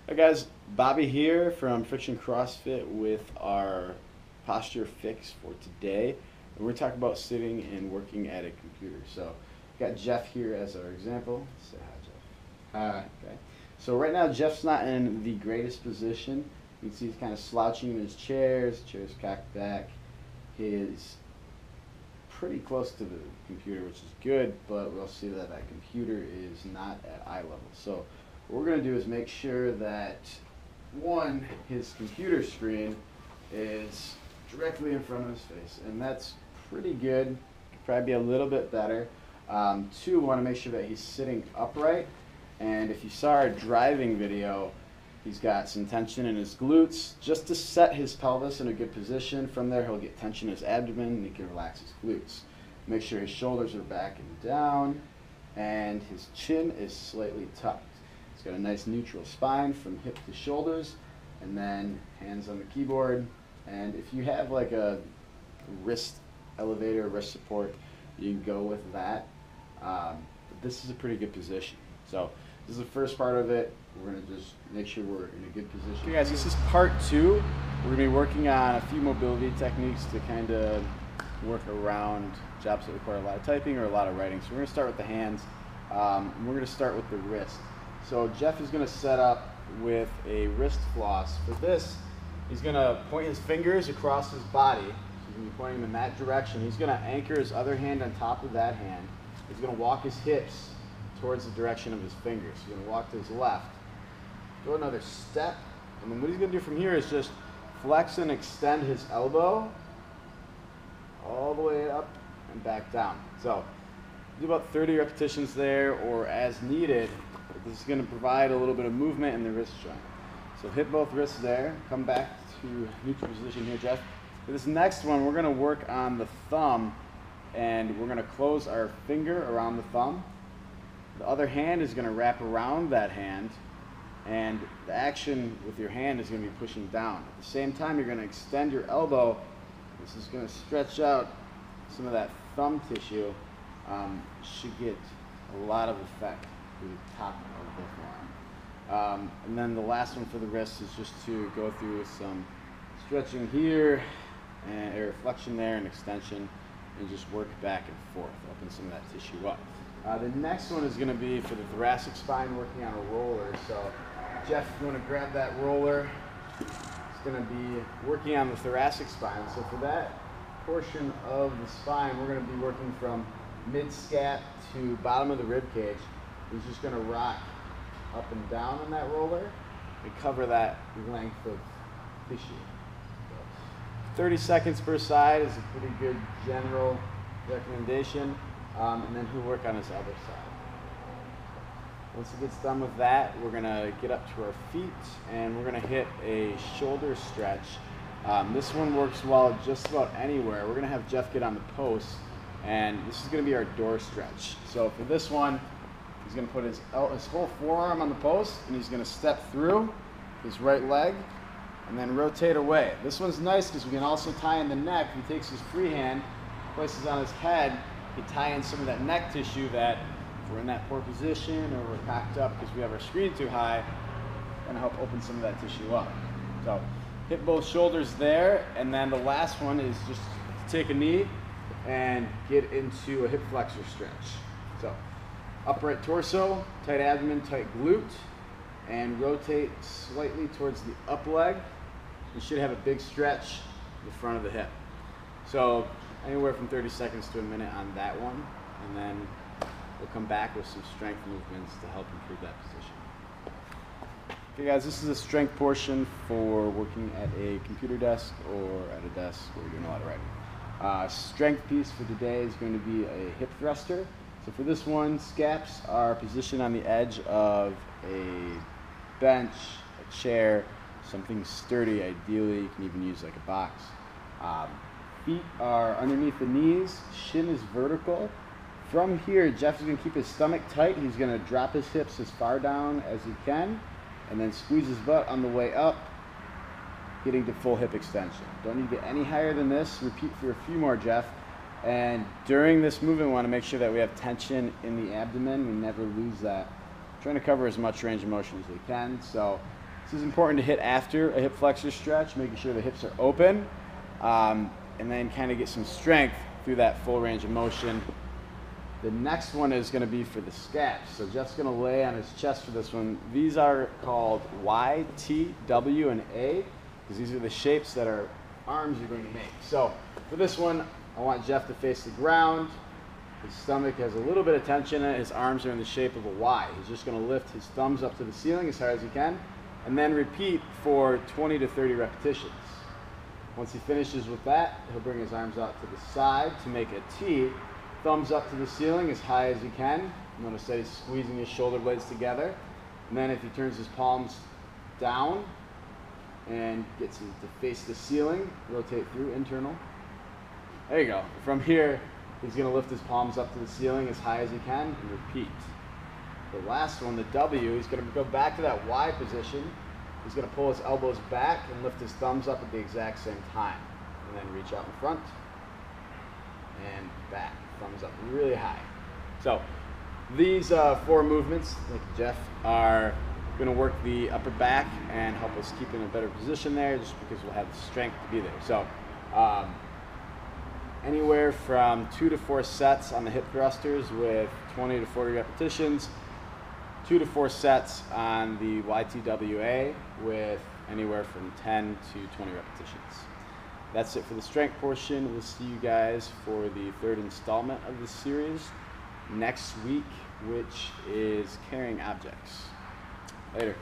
Hi guys, Bobby here from Friction CrossFit with our posture fix for today. And we're talking about sitting and working at a computer. So got Jeff here as our example. Say hi, Jeff. Hi. Okay. So right now Jeff's not in the greatest position. You can see he's kind of slouching in his chair's cocked back. He's pretty close to the computer, which is good, but we'll see that that computer is not at eye level. So what we're going to do is make sure that, one, his computer screen is directly in front of his face, and that's pretty good. Could probably be a little bit better. Two, we want to make sure that he's sitting upright, and if you saw our driving video, he's got some tension in his glutes just to set his pelvis in a good position. From there, he'll get tension in his abdomen and he can relax his glutes. Make sure his shoulders are back and down, and his chin is slightly tucked. He's got a nice neutral spine from hip to shoulders, and then hands on the keyboard. And if you have like a wrist elevator, wrist support, you can go with that. But this is a pretty good position. So this is the first part of it. We're going to just make sure we're in a good position. Okay guys, this is part two. We're going to be working on a few mobility techniques to kind of work around jobs that require a lot of typing or a lot of writing. So we're going to start with the hands. We're going to start with the wrist. So Jeff is going to set up with a wrist floss. For this, he's going to point his fingers across his body. So he's going to be pointing them in that direction. He's going to anchor his other hand on top of that hand. He's going to walk his hips towards the direction of his fingers. He's going to walk to his left. Go another step. And then what he's going to do from here is just flex and extend his elbow all the way up and back down. So do about 30 repetitions there, or as needed. This is going to provide a little bit of movement in the wrist joint. So hit both wrists there. Come back to neutral position here, Jeff. For this next one, we're going to work on the thumb, and we're going to close our finger around the thumb. The other hand is going to wrap around that hand, and the action with your hand is going to be pushing down. At the same time, you're going to extend your elbow. This is going to stretch out some of that thumb tissue. Should get a lot of effect through the top of the forearm. And then the last one for the wrist is just to go through some stretching here, and a flexion there, and extension, and just work back and forth, open some of that tissue up. The next one is going to be for the thoracic spine, working on a roller. So Jeff, if you want to grab that roller, it's going to be working on the thoracic spine. So for that portion of the spine, we're going to be working from mid-scap to bottom of the rib cage. He's just going to rock up and down on that roller and cover that length of tissue. So 30 seconds per side is a pretty good general recommendation. And then he'll work on his other side. Once he gets done with that, we're going to get up to our feet, and we're going to hit a shoulder stretch. This one works well just about anywhere. We're going to have Jeff get on the post, and this is going to be our door stretch. So for this one, he's going to put his whole forearm on the post, and he's going to step through his right leg and then rotate away. This one's nice because we can also tie in the neck. He takes his free hand, places on his head, he tie in some of that neck tissue that if we're in that poor position or we're packed up because we have our screen too high, going to help open some of that tissue up. So hit both shoulders there, and then the last one is just take a knee and get into a hip flexor stretch. So upright torso, tight abdomen, tight glute, and rotate slightly towards the up leg. You should have a big stretch in the front of the hip. So anywhere from 30 seconds to a minute on that one, and then we'll come back with some strength movements to help improve that position. Okay guys, this is a strength portion for working at a computer desk or at a desk where you're doing a lot of writing. Strength piece for today is going to be a hip thruster. So for this one, scaps are positioned on the edge of a bench, a chair, something sturdy. Ideally, you can even use like a box. Feet are underneath the knees, shin is vertical. From here, Jeff is going to keep his stomach tight. He's going to drop his hips as far down as he can, and then squeeze his butt on the way up, getting to full hip extension. Don't need to get any higher than this. Repeat for a few more, Jeff. And during this movement, we want to make sure that we have tension in the abdomen. We never lose that. Trying to cover as much range of motion as we can. So This is important to hit after a hip flexor stretch, making sure the hips are open, and then kind of get some strength through that full range of motion. The next one is going to be for the scaps. So Jeff's going to lay on his chest for this one. These are called Y, T, W, and A, because these are the shapes that our arms are going to make. So for this one, I want Jeff to face the ground. His stomach has a little bit of tension in it. His arms are in the shape of a Y. He's just going to lift his thumbs up to the ceiling as hard as he can, and then repeat for 20 to 30 repetitions. Once he finishes with that, he'll bring his arms out to the side to make a T. Thumbs up to the ceiling as high as he can. Notice that he's squeezing his shoulder blades together. And then if he turns his palms down and gets to face the ceiling, rotate through internal. There you go. From here, he's going to lift his palms up to the ceiling as high as he can and repeat. The last one, the W, he's going to go back to that Y position. He's going to pull his elbows back and lift his thumbs up at the exact same time. And then reach out in front and back. Thumbs up really high. So these 4 movements, like Jeff, are going to work the upper back and help us keep in a better position there, just because we'll have the strength to be there. So anywhere from 2 to 4 sets on the hip thrusters with 20 to 40 repetitions, 2 to 4 sets on the YTWA with anywhere from 10 to 20 repetitions. That's it for the strength portion. We'll see you guys for the 3rd installment of this series next week, which is carrying objects. Later.